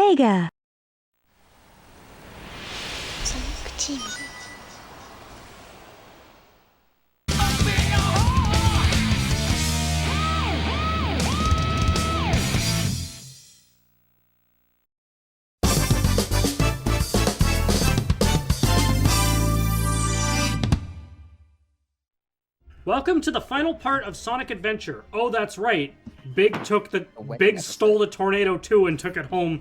Sega. Welcome to the final part of Sonic Adventure. Oh, that's right. Big stole the Tornado 2 and took it home.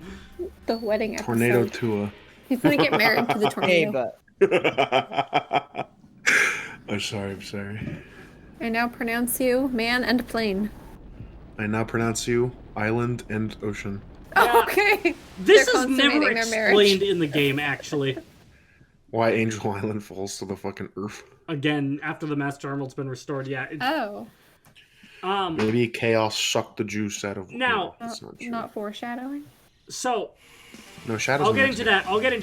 The wedding episode. Tornado Tua. He's gonna get married to the tornado. I'm sorry. I now pronounce you man and plane. I now pronounce you island and ocean. Yeah. Oh, okay. This They're is never consummating their marriage. explained in the game, actually. Why Angel Island falls to the fucking earth. Again, after the Master Emerald's been restored, yeah. Oh. Maybe Chaos sucked the juice out of... Now... That's not true. Not foreshadowing? So... No, Shadow's I'll get into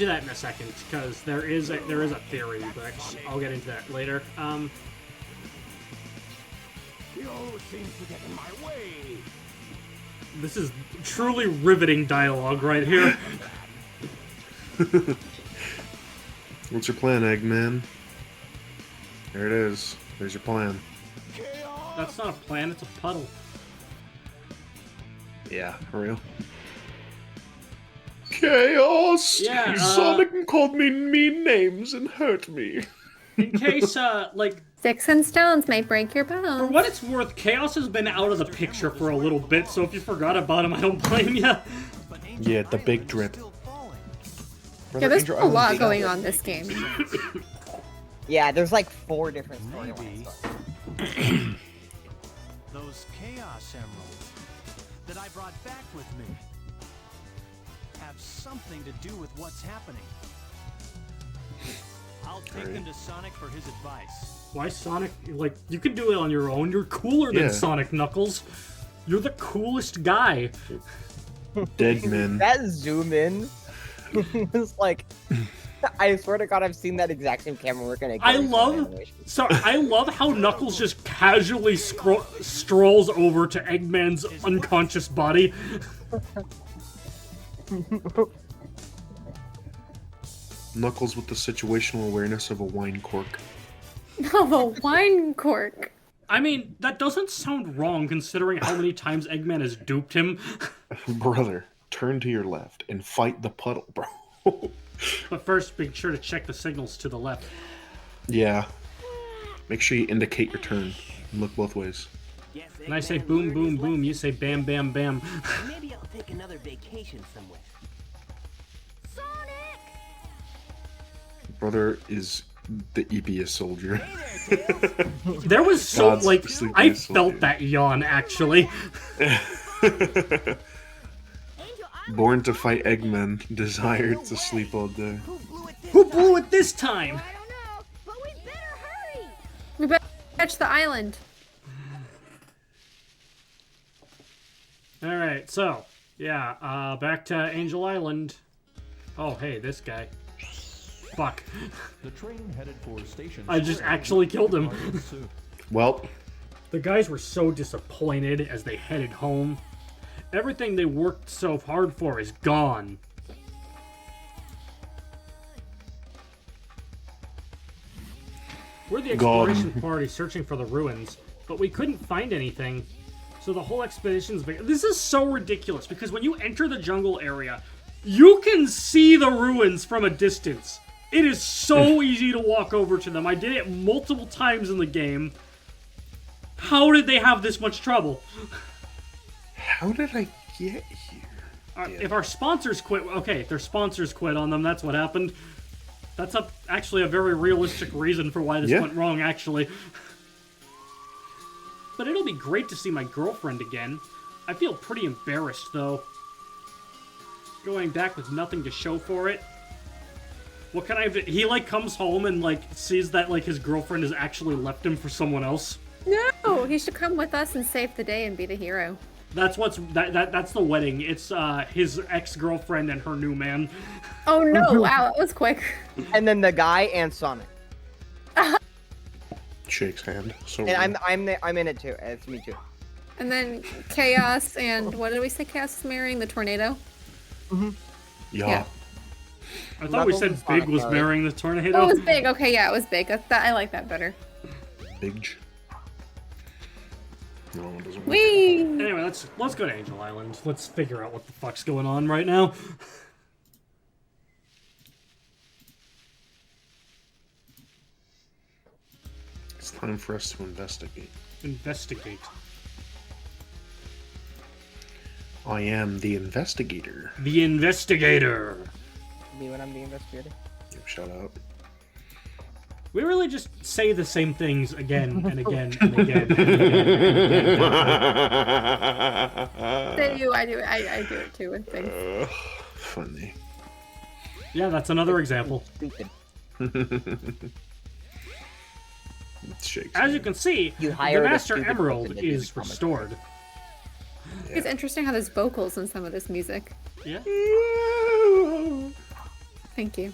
that in a second, because there is a theory, but I'll get into that later. You always seem to get in my way. This is truly riveting dialogue right here. What's your plan, Eggman? There it is. There's your plan. That's not a plan, it's a puddle. Yeah, for real. Chaos! Yeah, Sonic called me mean names and hurt me. In case, Sticks and stones may break your for bones. what it's worth, Chaos has been out of the picture for a little bit, so if you forgot about him, I don't blame you. Yeah, the big drip. Yeah, there's a lot going on this game. Yeah, there's like 4 different storylines. Those Chaos Emeralds that I brought back with me have something to do with what's happening. I'll take them to Sonic for his advice. Why Sonic? Like, you can do it on your own. You're cooler than Yeah. Sonic, Knuckles. You're the coolest guy. Dead men. That zoom in was like, I swear to God, I've seen that exact same camera work in a I game love animation. how Knuckles just casually strolls over to Eggman's unconscious body. Knuckles with the situational awareness of a wine cork. Of a wine cork. I mean, that doesn't sound wrong considering how many times Eggman has duped him. Brother, turn to your left and fight the puddle, bro. But first, make sure to check the signals to the left. Yeah. Make sure you indicate your turn. And look both ways. Yes, And I say boom, boom, boom. You say bam, bam, bam. Maybe I'll take another vacation somewhere. Brother is the eepiest soldier. There was so, God's like, sleepiest I soldier. felt that yawn, actually. Born to fight Eggman, desired to sleep all day. Who blew it this time? We better catch the island. Alright, so, yeah, back to Angel Island. Oh, hey, this guy. Fuck. The train headed for station. I just actually killed him. Well, The guys were so disappointed as they headed home. Everything they worked so hard for is gone. We're the Gone. exploration party searching for the ruins, but we couldn't find anything. So the whole expedition's been... This is so ridiculous, because when you enter the jungle area, you can see the ruins from a distance. It is so easy to walk over to them. I did it multiple times in the game. How did they have this much trouble? how did I get here? If our sponsors quit... Okay, if their sponsors quit on them, that's what happened. That's actually a very realistic reason for why this went wrong, actually. But it'll be great to see my girlfriend again. I feel pretty embarrassed, though. Going back with nothing to show for it. What can I do? He, like, comes home and, like, sees that, like, his girlfriend has actually left him for someone else. No, he should come with us and save the day and be the hero. That's that's the wedding. It's his ex-girlfriend and her new man. Oh no, wow, that was quick. And then the guy and Sonic. Shakes hand. So And I'm in it too. It's me too. And then Chaos and what did we say Chaos is marrying? The tornado? Yeah. I thought we Knuckles said and Big Sonic was are- marrying the tornado. Oh, it was big. Okay, yeah, it was big. I like that better. Big. No, it doesn't work. Whee! Anyway, let's go to Angel Island. Let's figure out what the fuck's going on right now. It's time for us to investigate. Investigate. I am the investigator. The investigator. Me when I'm the investigator. Yep, shut up. We really just say the same things again and again and again. And again. I do it too with things. Funny. Yeah, that's another example. Stupid. Shakespeare. As you can see, You the hired a Master stupid Emerald person to do is the comic. restored. It's interesting how there's vocals in some of this music. Yeah. Thank you.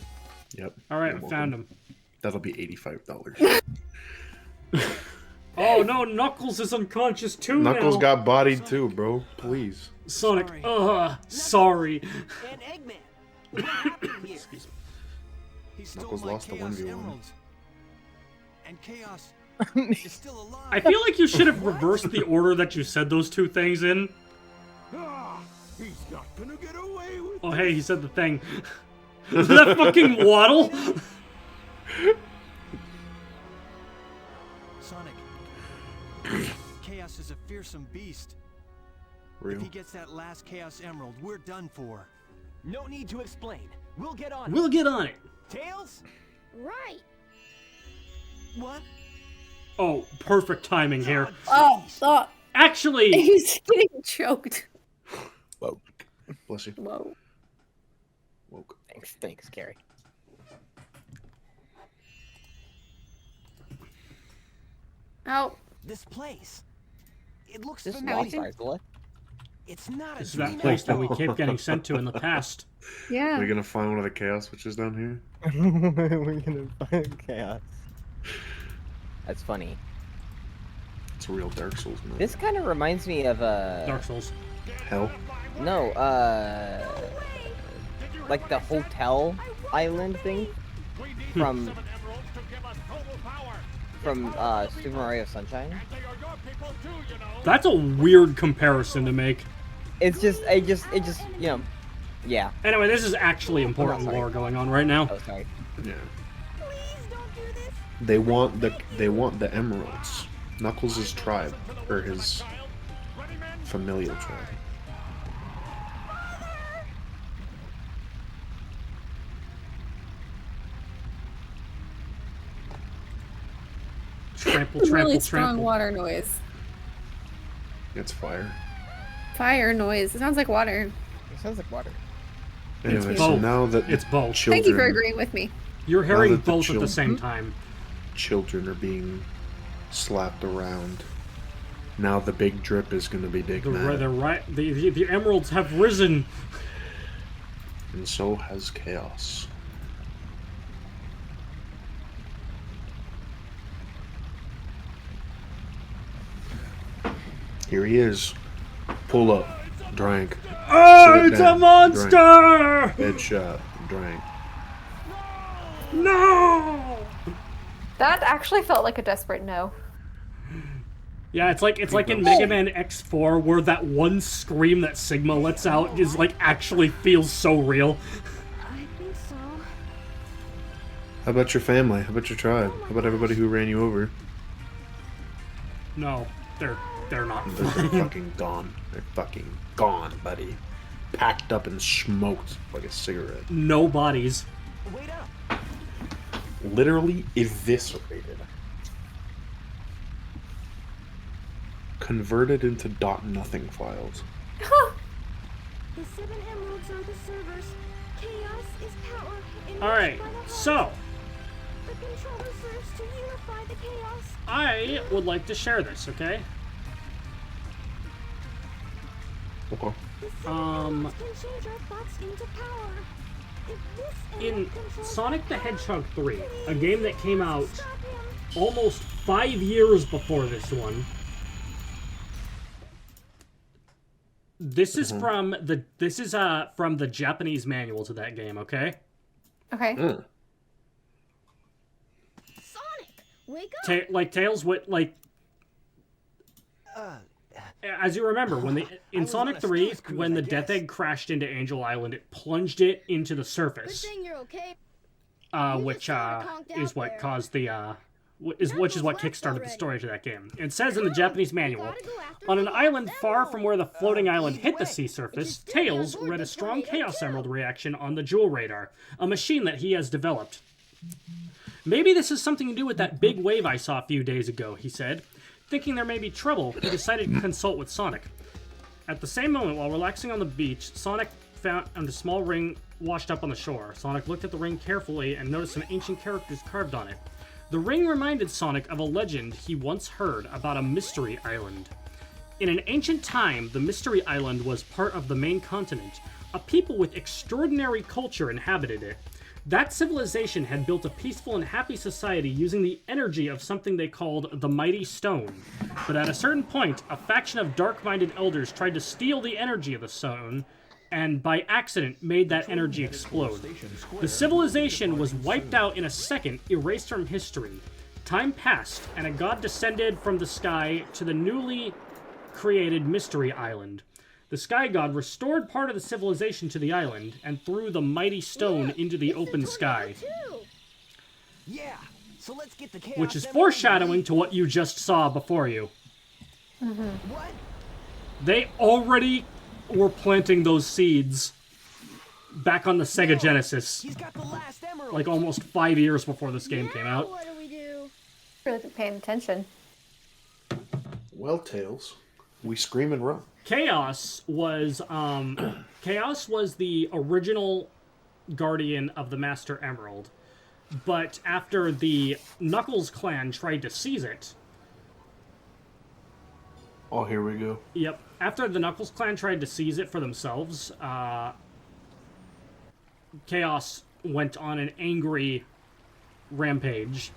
Yep. All right, you're I found welcome. him. That'll be $85. Oh no, Knuckles is unconscious too Knuckles now. got bodied too, bro. Please. Sonic. Sorry. Sorry. And Eggman. What happened here? Excuse me. He stole Knuckles my lost the Chaos 1v1. Emeralds. And Chaos is still alive. I feel like you should have reversed the order that you said those two things in. Ah, he's not gonna get away with Oh hey, he said the thing. Is that fucking Waddle? Sonic. Chaos is a fearsome beast. Real. If he gets that last Chaos Emerald, we're done for. No need to explain. We'll get on We'll get on it. it. Tails? Right. What? Oh, perfect timing here. Oh, Actually, he's getting choked. Whoa. Bless you. Whoa. Woke. Thanks, Gary. Oh, This place. It looks This familiar. Lost Isola. It's not this is a that dream place that we anymore. kept getting sent to in the past. yeah. Are we gonna find one of the chaos witches down here? We're gonna find chaos. That's funny. It's a real Dark Souls move. This kind of reminds me of Dark Souls. Hell. no, like the hotel island thing from Super Mario Sunshine. That's a weird comparison to make. It just, you know, yeah. Anyway, this is actually important sorry. lore going on right now. Oh, sorry. Yeah. They want the emeralds. Knuckles' tribe, or his familial tribe. Trample, Really trample, strong trample. water noise. It's fire. Fire noise. It sounds like water. It sounds like water. Anyway, both. so now that It's both. children, Thank you for agreeing with me. You're hearing that the both at the children- same time. children are being slapped around, now the big drip is going to be big mad, The emeralds have risen. and so has chaos. Here he is. Pull up. Drank. Oh, Sit it's down, a monster! Headshot. Drank. No! That actually felt like a desperate no. Yeah, it's like in Mega Man X4 where that one scream that Sigma lets out is like actually feels so real. I think so. How about your family? How about your tribe? How about everybody who ran you over? No, they're not. They're fucking gone. They're fucking gone, buddy. Packed up and smoked like a cigarette. No bodies. Wait up. Literally eviscerated. Converted into .nothing files. The 7 emeralds are the servers. Chaos is power. Alright, so The controller serves to unify the chaos. I would like to share this, okay? Okay. The 7 emeralds can change our thoughts into power. If this In emerald controls Sonic the power, Hedgehog 3, a please game that came out stop him. almost 5 years before this one, This is from the Japanese manual to that game, okay? Okay. Sonic, wake up! Tails, as you remember, in Sonic 3, when the Death Egg crashed into Angel Island, it plunged it into the Good surface, thing you're okay. which is what caused the which is what kickstarted the story to that game. It says in the Japanese manual, on an island far from where the floating island hit the sea surface, Tails read a strong Chaos Emerald reaction on the Jewel Radar, a machine that he has developed. Maybe this has something to do with that big wave I saw a few days ago, he said. Thinking there may be trouble, he decided to consult with Sonic. At the same moment, while relaxing on the beach, Sonic found a small ring washed up on the shore. Sonic looked at the ring carefully and noticed some ancient characters carved on it. The ring reminded Sonic of a legend he once heard about a mystery island. In an ancient time, the mystery island was part of the main continent. A people with extraordinary culture inhabited it. That civilization had built a peaceful and happy society using the energy of something they called the Mighty Stone. But at a certain point, a faction of dark-minded elders tried to steal the energy of the stone, and by accident made that energy explode. The civilization was wiped out in a second, erased from history. Time passed, and a god descended from the sky to the newly created Mystery Island. The Sky God restored part of the civilization to the island and threw the mighty stone into the open sky. Yeah. So let's get the Chaos Which is Emerald foreshadowing to what you just saw before you. What? They already were planting those seeds back on the Sega Genesis, He's got the last emerald. like almost 5 years before this game came out. What do we do? Really been paying attention. Well, Tails, we scream and run. Chaos was the original guardian of the Master Emerald, but after the Knuckles clan tried to seize it... Oh, here we go. Yep. After the Knuckles clan tried to seize it for themselves, Chaos went on an angry rampage,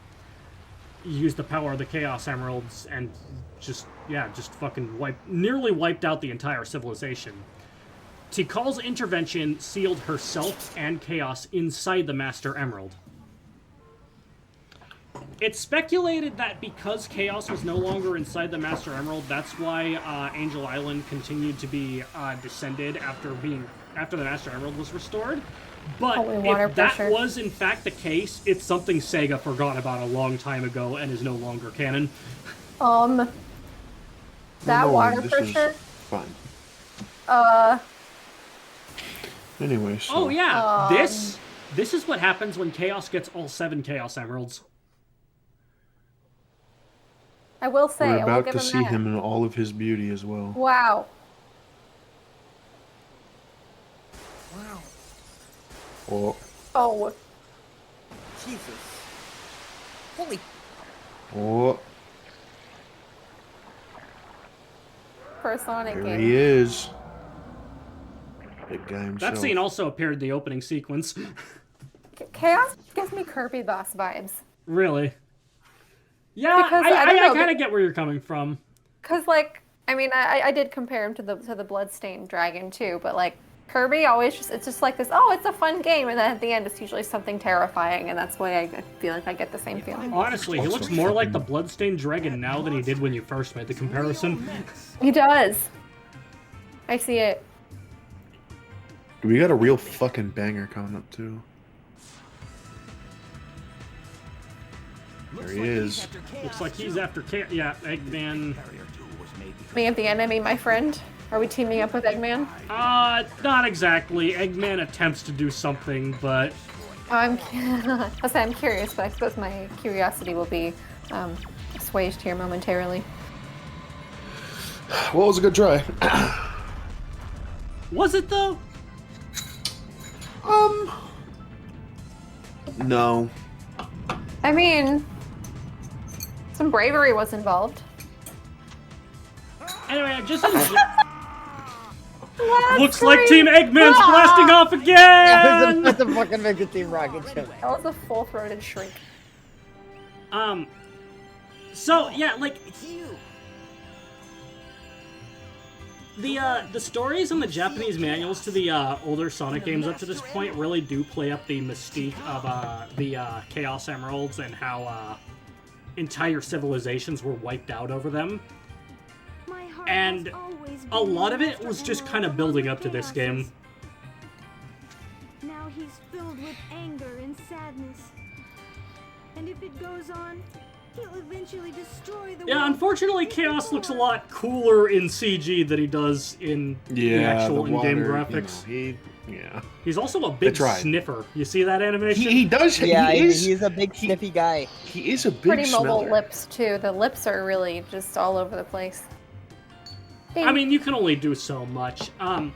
used the power of the Chaos Emeralds, and just fucking nearly wiped out the entire civilization. Tikal's intervention sealed herself and Chaos inside the Master Emerald. It's speculated that because Chaos was no longer inside the Master Emerald, that's why Angel Island continued to be descended after the Master Emerald was restored. But if that was in fact the case, it's something Sega forgot about a long time ago and is no longer canon. That water pressure. Fine. Anyway, so... Oh yeah, this is what happens when Chaos gets all 7 Chaos Emeralds. I will say, we're I will about give to him see that. him in all of his beauty as well. Wow. Wow. Oh. Oh. Jesus. Holy. Oh. For a Sonic There game. he is. Big guy himself. That scene also appeared in the opening sequence. Chaos gives me Kirby boss vibes. Really? Yeah, Because, I kind of get where you're coming from. Because, like, I mean, I did compare him to the Bloodstained Dragon, too, but, like, Kirby always it's just like this, oh, it's a fun game, and then at the end it's usually something terrifying, and that's why I feel like I get the same feeling. Honestly, he looks more like the Bloodstained Dragon now than he did when you first made the comparison. He does. I see it. We got a real fucking banger coming up, too. There he is. Looks like he's after Eggman. Me of the enemy, my friend. Are we teaming up with Eggman? Not exactly. Eggman attempts to do something, but... I'm curious, but I suppose my curiosity will be assuaged here momentarily. Well, it was a good try. Was it, though? No. I mean, some bravery was involved. Anyway, just... Looks like Team Eggman's blasting off again! That's a fucking Mega Team Rocket joke. That was a full-throated shriek. So, yeah, like... It's you. The stories and the Japanese manuals to the older Sonic games up to this point really do play up the mystique of the Chaos Emeralds and how entire civilizations were wiped out over them. My heart And has always been a lot of it Master was just Emerald kind of among building the up to this Chaoses. game. Now he's filled with anger and sadness. And if it goes on, he'll eventually destroy the Yeah, world unfortunately, once Chaos looks a more. lot cooler in CG than he does in the actual in-game graphics. Yeah. He's also a big tried. sniffer. You see that animation? He does. Yeah, he is. he's a big sniffy guy. He is a big Pretty mobile smeller. lips too. The lips are really just all over the place. I mean, you can only do so much. no.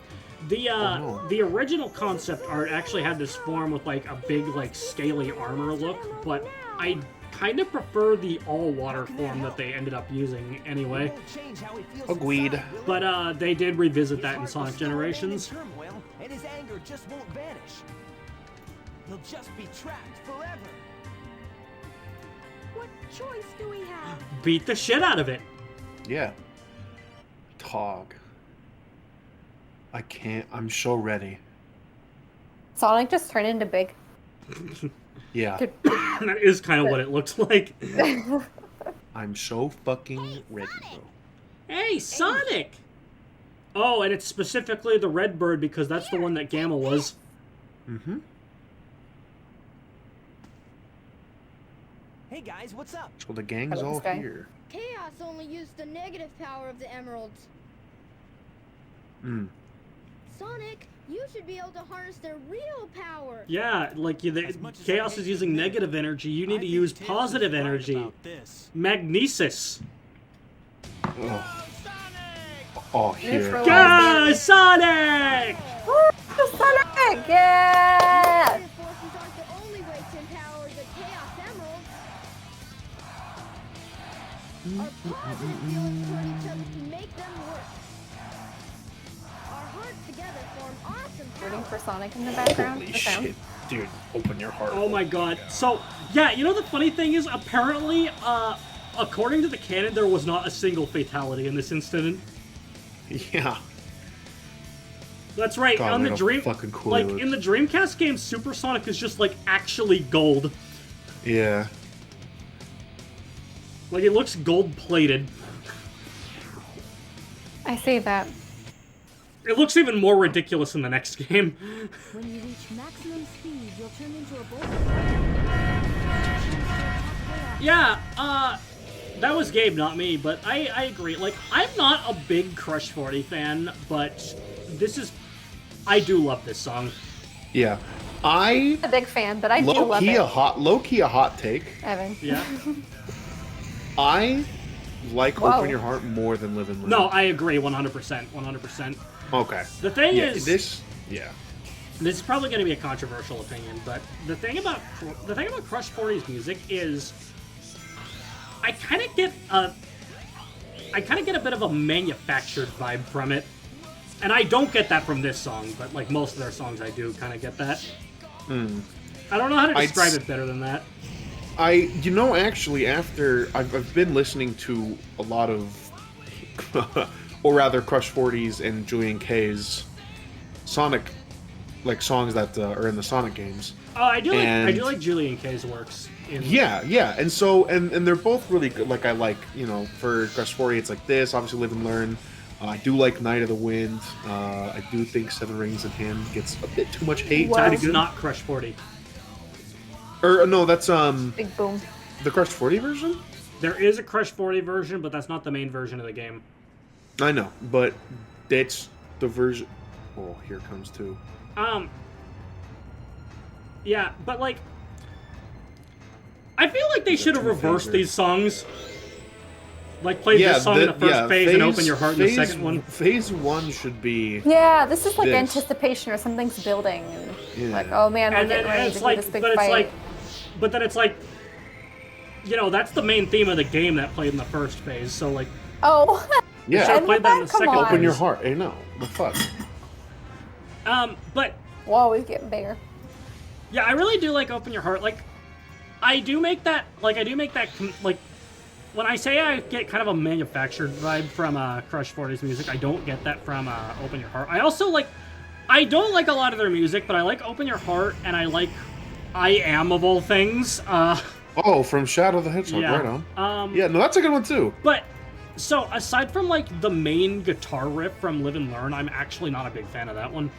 The original concept art actually had this form with like a big like scaly armor look, but I kind of prefer the all water form that they ended up using anyway. Won't change how he feels Agreed. inside, will it? But they did revisit His that in heart Sonic will still remain in Generations. turmoil, and his anger just won't vanish. He'll just be trapped forever. What choice do we have? Beat the shit out of it. Yeah. Tog. I can't. I'm so ready. Sonic just turned into big. Yeah. That is kind of what it looks like. I'm so fucking ready, bro. Hey, Sonic! Oh, and it's specifically the red bird because that's the one that Gamma was. Mm-hmm. Hey guys, what's up? So the gang's Hello, all this guy. here. Chaos only used the negative power of the emeralds. Hmm. Sonic, you should be able to harness their real power. Yeah, like As much as I Chaos hate is to using admit it, negative energy. You I need to think use Tails is positive right energy. about this. Magnesis. Oh, oh here. Neutral. Go, Sonic! Sonic! Yeah! Negative forces aren't the only way to empower the Chaos Emeralds. Our positive feelings toward each other can make them work. Our hearts together form awesome Rooting power. for Sonic in the background. Holy The sound. shit. Dude, open your heart. Oh my god. So, yeah, you know the funny thing is, apparently, according to the canon, there was not a single fatality in this incident. Yeah. That's right, God, on the look how Dream... fucking cool like, it looks. in the Dreamcast game, Super Sonic is just, like, actually gold. Yeah. Like, it looks gold-plated. I see that. It looks even more ridiculous in the next game. When you reach maximum speed, you'll turn into a bolt. Yeah, that was Gabe, not me, but I agree. Like, I'm not a big Crush 40 fan, but this is... I do love this song. Yeah. I I'm a big fan, but I do low love key it. low key a hot take. Evan. Yeah. I like Whoa. Open Your Heart more than Live and Learn. No, I agree 100%. 100%. Okay. The thing Yeah, is... this. Yeah. This is probably going to be a controversial opinion, but the thing about Crush 40's music is, I kind of get a bit of a manufactured vibe from it, and I don't get that from this song, but like most of their songs, I do kind of get that. I don't know how to describe it better than that. Actually, after I've been listening to a lot of, or rather, Crush 40's and Julian K's Sonic, like songs that are in the Sonic games. I do And- like Julian K's works. Yeah, and so and they're both really good. Like I like, for Crush 40, it's like this. Obviously, Live and Learn. I do like Night of the Wind. I do think Seven Rings in Hand gets a bit too much hate. Wow. That's not Crush 40. Or no, that's Big boom. the Crush 40 version. There is a Crush 40 version, but that's not the main version of the game. I know, but that's the version. Oh, here comes two. Yeah, but like, I feel like they should have reversed favorite. these songs. Like, played this song in the first phase and Open Your Heart in the second one. Phase 1 should be. Yeah, this is like This. anticipation or something's building. And Yeah. like, oh man, we're And getting then ready it's to like, do this big but it's fight. like, but then it's like, that's the main theme of the game that played in the first phase. So like, oh. Yeah. should've played that in the Come second on. Open your phase. heart. Hey, no. The fuck. But Whoa, he's getting bigger. yeah, I really do like Open Your Heart. Like, I do make that like when I say I get kind of a manufactured vibe from Crush 40's music, I don't get that from Open Your Heart. I also like, I don't like a lot of their music, but I like Open Your Heart, and I like I Am of all things. Oh, from Shadow the Hedgehog, Yeah. right on. Yeah, no, that's a good one too. But, so, aside from, like, the main guitar riff from Live and Learn, I'm actually not a big fan of that one.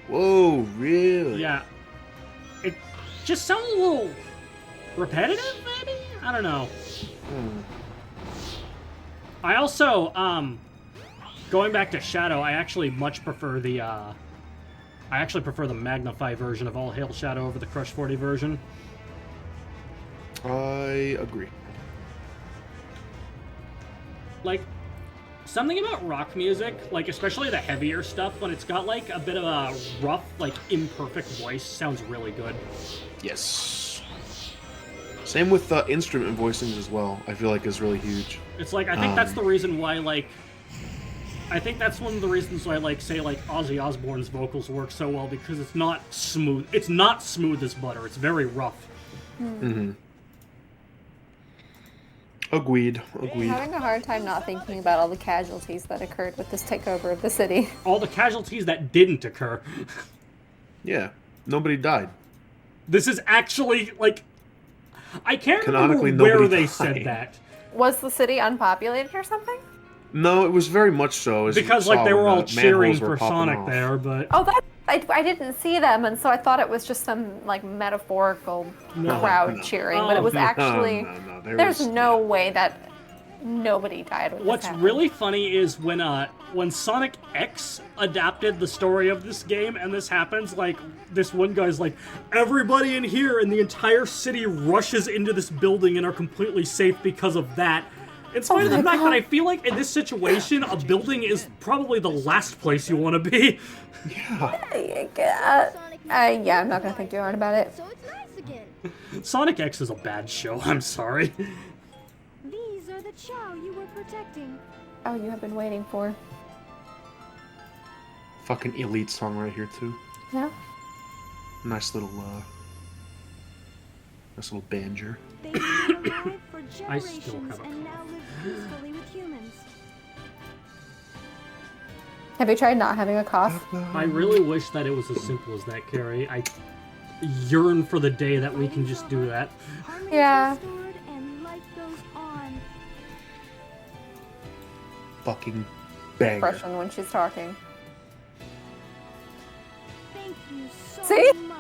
Whoa, really? Yeah. It just sounds a little repetitive, maybe? I don't know. I also, going back to Shadow, I actually much prefer the, I actually prefer the Magnify version of All Hail Shadow over the Crush 40 version. I agree. Like, something about rock music, like, especially the heavier stuff, when it's got, like, a bit of a rough, like, imperfect voice, sounds really good. Yes. Same with instrument voicings as well, I feel like is really huge. It's like, I think that's the reason why, like, I think that's one of the reasons why, like, say, like, Ozzy Osbourne's vocals work so well, because it's not smooth. It's not smooth as butter. It's very rough. Mm-hmm. Agreed. I'm having a hard time not thinking about all the casualties that occurred with this takeover of the city. All the casualties that didn't occur. Yeah, nobody died. This is actually, like, I can't Canonically, remember where nobody they died. said that. Was the city unpopulated or something? No, it was very much so. As you Because, like, saw they were when all the cheering manholes were for popping Sonic off. there, but... Oh, I didn't see them, and so I thought it was just some, like, metaphorical crowd cheering, but it was actually... No, there's no way that nobody died with What's this happened. really funny is when Sonic X adapted the story of this game and this happens, like, this one guy's like, everybody in here and the entire city rushes into this building and are completely safe because of that. In spite of the fact that I feel like in this situation, a building is probably the last place you want to be. Yeah, I'm not gonna think too hard about it. So it's nice again. Sonic X is a bad show, I'm sorry. These are the Chow you were protecting. Oh, you have been waiting for. Fucking elite song right here too. Yeah. Nice little banjo. They've been alive for I still generations have a and now live peacefully with humans. Have you tried not having a cough? I really wish that it was as simple as that, Carrie. I yearn for the day that we can just do that. Harmony Yeah. is restored and life goes on. Fucking banger. Expression when she's talking. Thank you so See? much.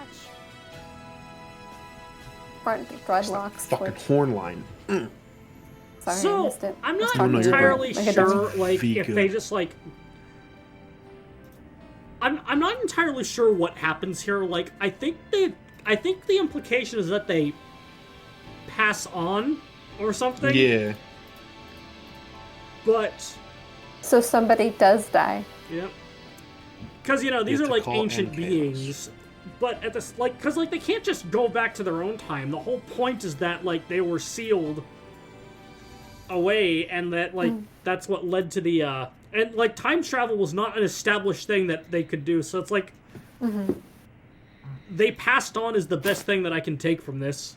Front dreadlocks. Fucking Twitch. horn line. Sorry, I So, missed it. I'm I was not talking to you. entirely Like, it sure, doesn't- like, Be if good. they just, like... I'm not entirely sure what happens here. Like, I think the implication is that they pass on or something. Yeah. But, So somebody does die. yeah. Because, you know, these You are, have to like, call ancient in chaos. beings. But at this, like, because, like, they can't just go back to their own time. The whole point is that, like, they were sealed away, and that, like, that's what led to the, and, like, time travel was not an established thing that they could do, so it's like, they passed on is the best thing that I can take from this.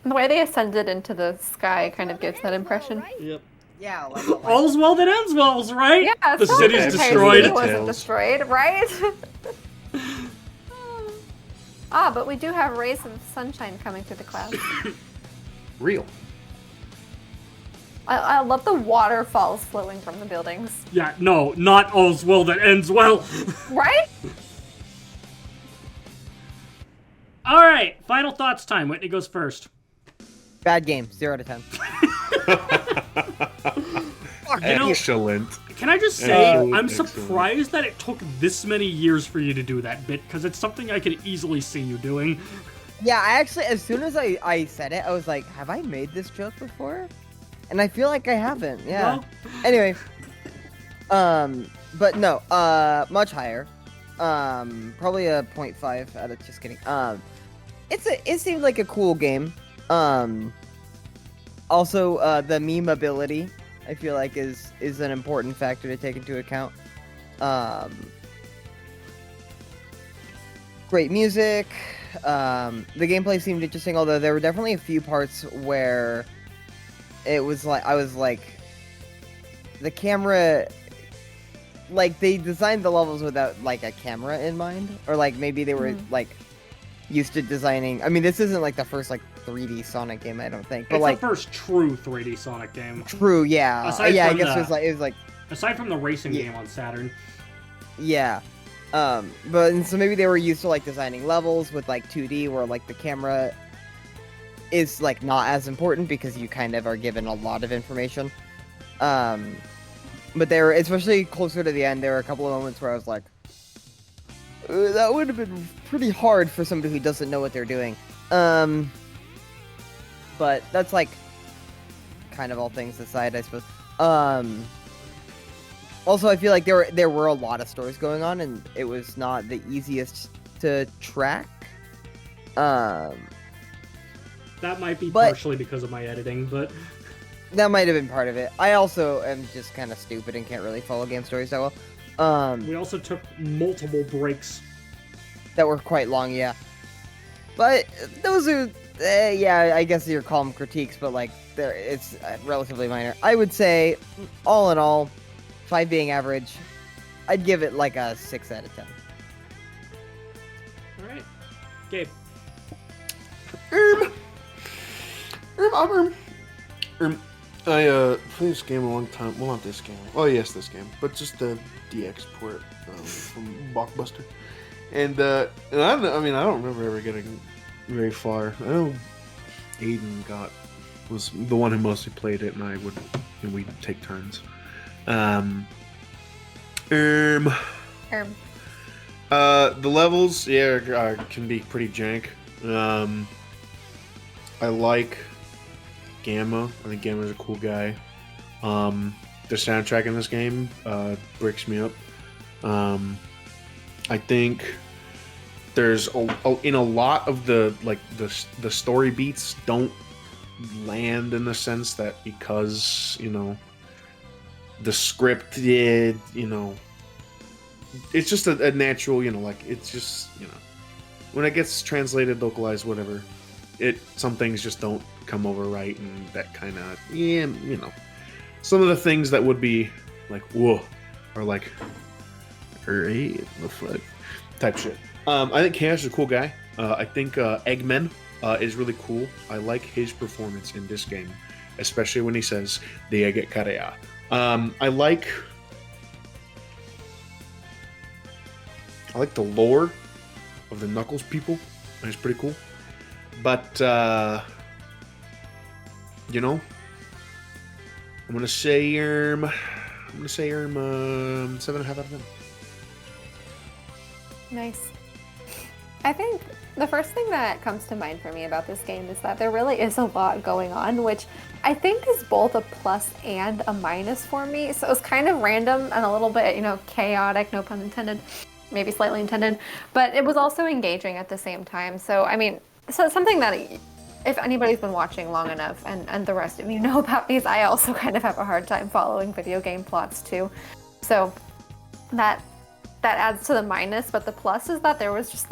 The way they ascended into the sky kind of gives that impression. Yep. Yeah, like, All's well that ends well, right? Yeah, The it's not city's like the entire destroyed. city wasn't Details. destroyed, right? But we do have rays of sunshine coming through the clouds. Real. I love the waterfalls flowing from the buildings. Yeah, no, not all's well that ends well. Right? Alright, final thoughts time. Whitney goes first. bad game. 0 to 10. You know, Excellent. can I just say, I'm Excellent. surprised that it took this many years for you to do that bit, because it's something I could easily see you doing. Yeah, I actually, as soon as I said it, I was like, have I made this joke before? And I feel like I haven't. Yeah. Well, Anyway. But no, much higher. Probably a 0.5 out of, just kidding. It seemed like a cool game. Also, the meme ability, I feel like is an important factor to take into account. Great music. The gameplay seemed interesting, although there were definitely a few parts where it was like I was like, the camera, like they designed the levels without like a camera in mind, or like maybe they were like used to designing. I mean, this isn't like the first like 3D Sonic game, I don't think, but It's like the first true 3D Sonic game. true, yeah, Aside yeah. I from guess the- it was like Aside from the racing game on Saturn. yeah. But and so maybe they were used to like designing levels with like 2D where like the camera is like not as important because you kind of are given a lot of information. But there were, especially closer to the end, there were a couple of moments where I was like, that would have been pretty hard for somebody who doesn't know what they're doing. But that's like kind of all things aside, I suppose. Also, I feel like there were a lot of stories going on, and it was not the easiest to track. That might be partially because of my editing, but that might have been part of it. I also am just kind of stupid and can't really follow game stories that well. We also took multiple breaks that were quite long, yeah. But those are, yeah, I guess you call them critiques, but like, it's relatively minor. I would say, all in all, 5 being average, I'd give it like a 6 out of 10. All right, Gabe. I played this game a long time. Well, not this game. Oh, yes, this game. But just the DX port from Blockbuster. And I don't remember ever getting very far. I know Aiden was the one who mostly played it, and we'd take turns. The levels, yeah, can be pretty jank. I like Gamma. I think Gamma's a cool guy. The soundtrack in this game breaks me up. I think there's in a lot of the story beats don't land in the sense that because the script did it's just a natural it's just when it gets translated, localized, whatever, some things just don't come over right, and that kind of some of the things that would be like whoa or like hey, the fuck type shit. I think Chaos is a cool guy. I think Eggman is really cool. I like his performance in this game, especially when he says the Egg Karea. I like the lore of the Knuckles people. It's pretty cool. But I'm gonna say 7.5 out of 10. Nice. I think the first thing that comes to mind for me about this game is that there really is a lot going on, which I think is both a plus and a minus for me. So it's kind of random and a little bit, chaotic, no pun intended, maybe slightly intended, but it was also engaging at the same time. So, so it's something that if anybody's been watching long enough and the rest of you know about these, I also kind of have a hard time following video game plots too. So that adds to the minus, but the plus is that there was just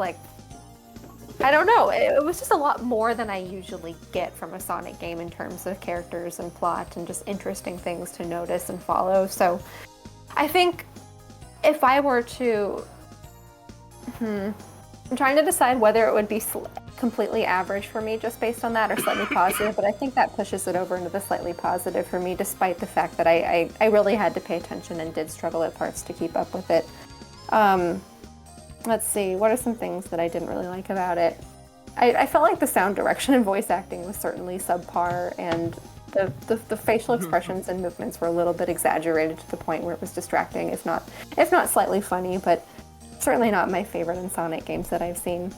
I don't know, it was just a lot more than I usually get from a Sonic game in terms of characters and plot and just interesting things to notice and follow. So I think if I were to, I'm trying to decide whether it would be completely average for me just based on that or slightly positive, but I think that pushes it over into the slightly positive for me, despite the fact that I really had to pay attention and did struggle at parts to keep up with it. Let's see, what are some things that I didn't really like about it? I felt like the sound direction and voice acting was certainly subpar, and the facial expressions and movements were a little bit exaggerated to the point where it was distracting, if not slightly funny, but certainly not my favorite in Sonic games that I've seen.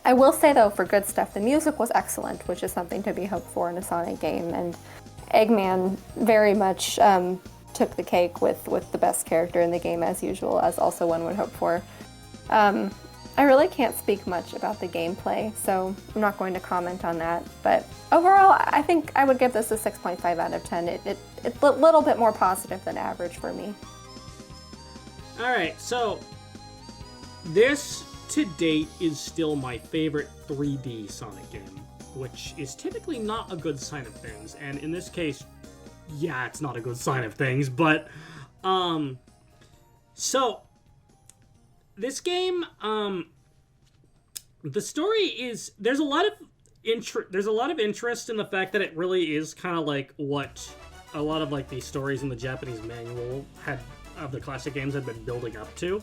I will say though, for good stuff, the music was excellent, which is something to be hoped for in a Sonic game, and Eggman very much took the cake with the best character in the game as usual, as also one would hope for. I really can't speak much about the gameplay, so I'm not going to comment on that, but overall, I think I would give this a 6.5 out of 10. It's a little bit more positive than average for me. Alright, so this to date is still my favorite 3D Sonic game. which is typically not a good sign of things. And in this case, yeah, it's not a good sign of things. But, so this game, the story is, there's a lot of interest in the fact that it really is kind of like what a lot of like these stories in the Japanese manual of the classic games had been building up to.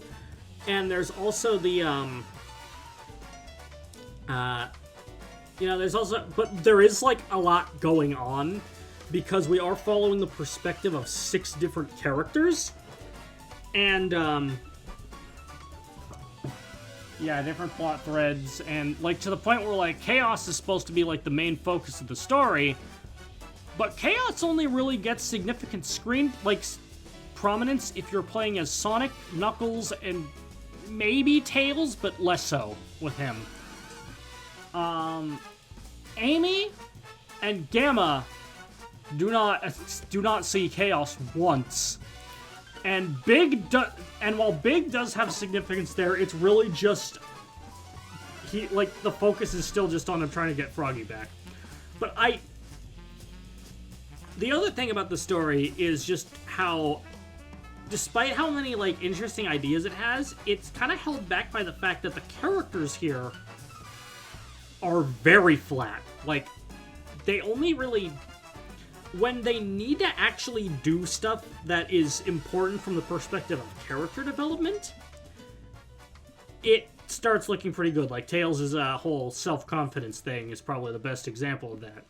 And there's also the but there is like a lot going on because we are following the perspective of 6 different characters. And different plot threads, and like to the point where like Chaos is supposed to be like the main focus of the story, but Chaos only really gets significant screen prominence if you're playing as Sonic, Knuckles, and maybe Tails, but less so with him. Amy and Gamma do not see Chaos once. And while Big does have significance there, it's really just the focus is still just on him trying to get Froggy back. But the other thing about the story is just how, despite how many like interesting ideas it has, it's kind of held back by the fact that the characters here are very flat. Like, they only really, when they need to actually do stuff that is important from the perspective of character development, it starts looking pretty good. Like, Tails' whole self-confidence thing is probably the best example of that.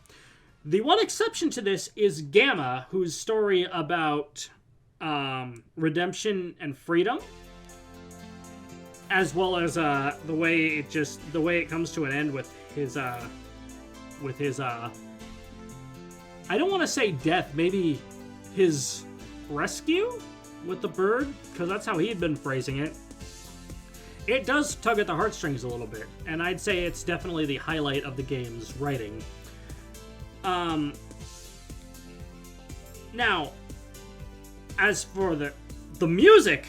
The one exception to this is Gamma, whose story about redemption and freedom, as well as the way it comes to an end with his I don't want to say death, maybe his rescue with the bird, because that's how he had been phrasing it. It does tug at the heartstrings a little bit, and I'd say it's definitely the highlight of the game's writing. Now, as for the music,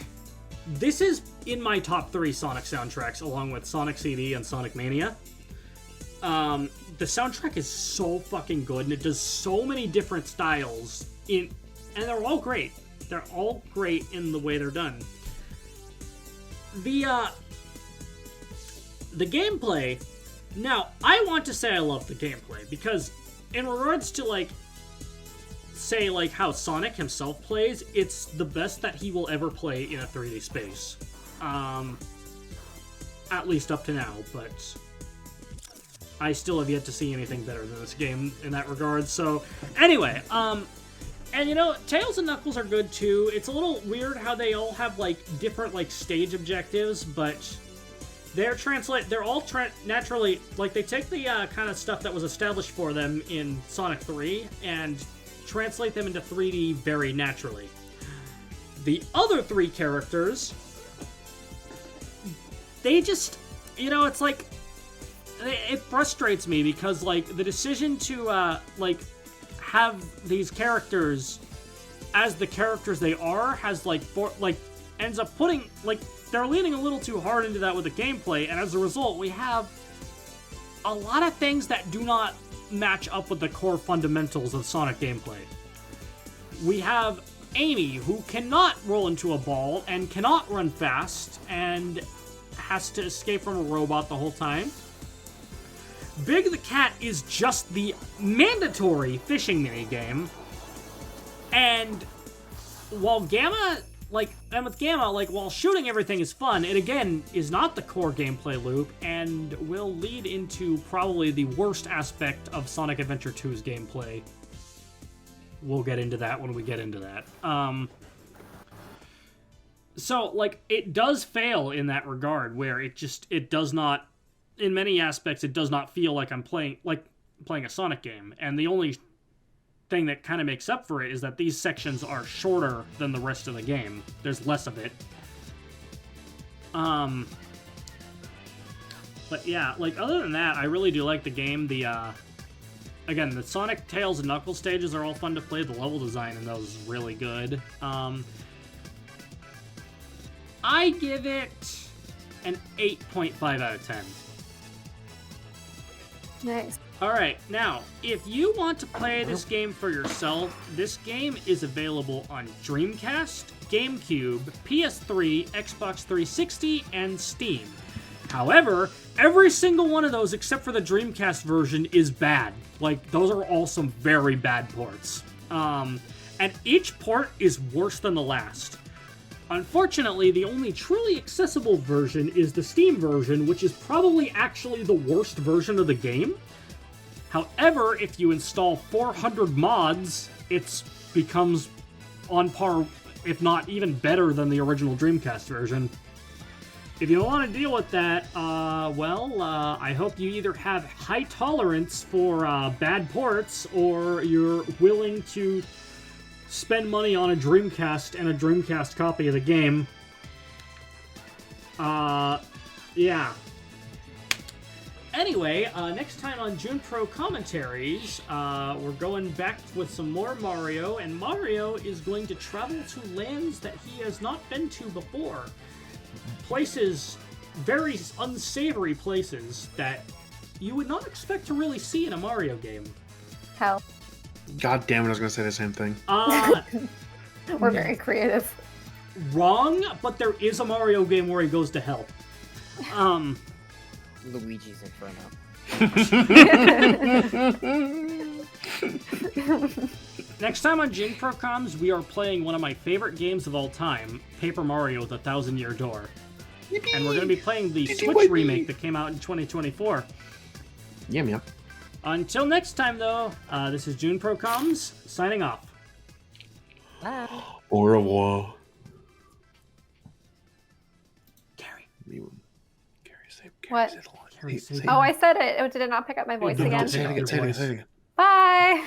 this is in my top 3 Sonic soundtracks, along with Sonic CD and Sonic Mania. The soundtrack is so fucking good, and it does so many different styles, and they're all great. They're all great in the way they're done. The gameplay, now, I want to say I love the gameplay, because in regards to, like, say, like, how Sonic himself plays, it's the best that he will ever play in a 3D space. At least up to now, but I still have yet to see anything better than this game in that regard. So, anyway, and you know, Tails and Knuckles are good too. It's a little weird how they all have like different like stage objectives, but they're all naturally, like, they take the kind of stuff that was established for them in Sonic 3 and translate them into 3D very naturally. The other 3 characters, they just, you know, it's like, it frustrates me because, like, the decision to, like, have these characters as the characters they are has, like, ends up putting, like, they're leaning a little too hard into that with the gameplay, and as a result, we have a lot of things that do not match up with the core fundamentals of Sonic gameplay. We have Amy, who cannot roll into a ball and cannot run fast and has to escape from a robot the whole time. Big the Cat is just the mandatory fishing minigame. And while Gamma, while shooting everything is fun, it again is not the core gameplay loop and will lead into probably the worst aspect of Sonic Adventure 2's gameplay. We'll get into that when we get into that. So, like, it does fail in that regard, where it does not, in many aspects, it does not feel like I'm playing a Sonic game. And the only thing that kind of makes up for it is that these sections are shorter than the rest of the game. There's less of it. But yeah, like, other than that, I really do like the game. Again, the Sonic, Tails, and Knuckles stages are all fun to play. The level design in those is really good. I give it an 8.5 out of 10. Nice. Alright, now, if you want to play this game for yourself, this game is available on Dreamcast, GameCube, PS3, Xbox 360, and Steam. However, every single one of those, except for the Dreamcast version, is bad. Like, those are all some very bad ports. And each port is worse than the last. Unfortunately, the only truly accessible version is the Steam version, which is probably actually the worst version of the game. However, if you install 400 mods, it becomes on par, if not even better than the original Dreamcast version. If you don't want to deal with that, I hope you either have high tolerance for bad ports, or you're willing to spend money on a Dreamcast and a Dreamcast copy of the game. Yeah. Anyway, next time on June Pro Commentaries, we're going back with some more Mario, and Mario is going to travel to lands that he has not been to before. Places, very unsavory places that you would not expect to really see in a Mario game. Hell. God damn it, I was gonna say the same thing. We're very creative. Wrong, but there is a Mario game where he goes to hell. Luigi's Inferno. Next time on Jin Pro Comms, we are playing one of my favorite games of all time, Paper Mario: The Thousand Year Door. Yippee! And we're going to be playing the Switch remake that came out in 2024. Yeah. Until next time, though, this is June Pro Comms, signing off. Bye. Au revoir. Carrie. What? Say it a lot. Carrie, say Oh, I said it. Oh, did it not pick up my voice No, again? Say it again. Bye.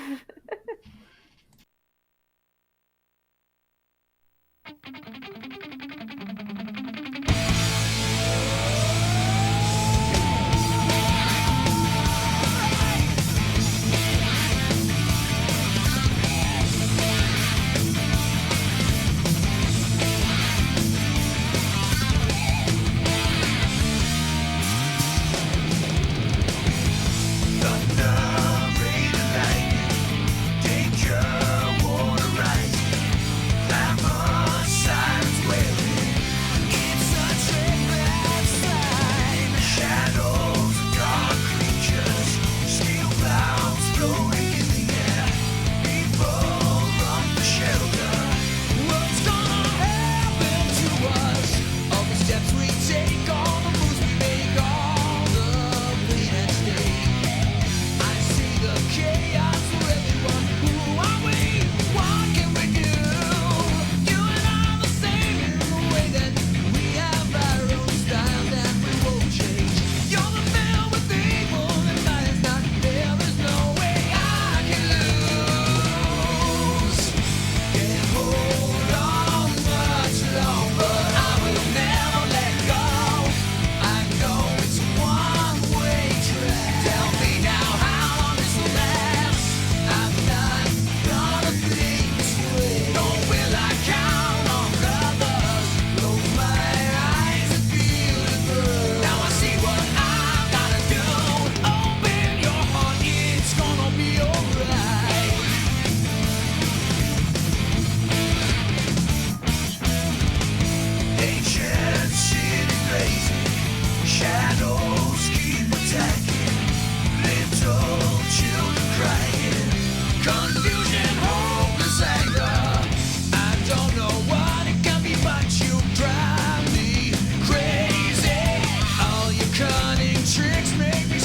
Tricks make me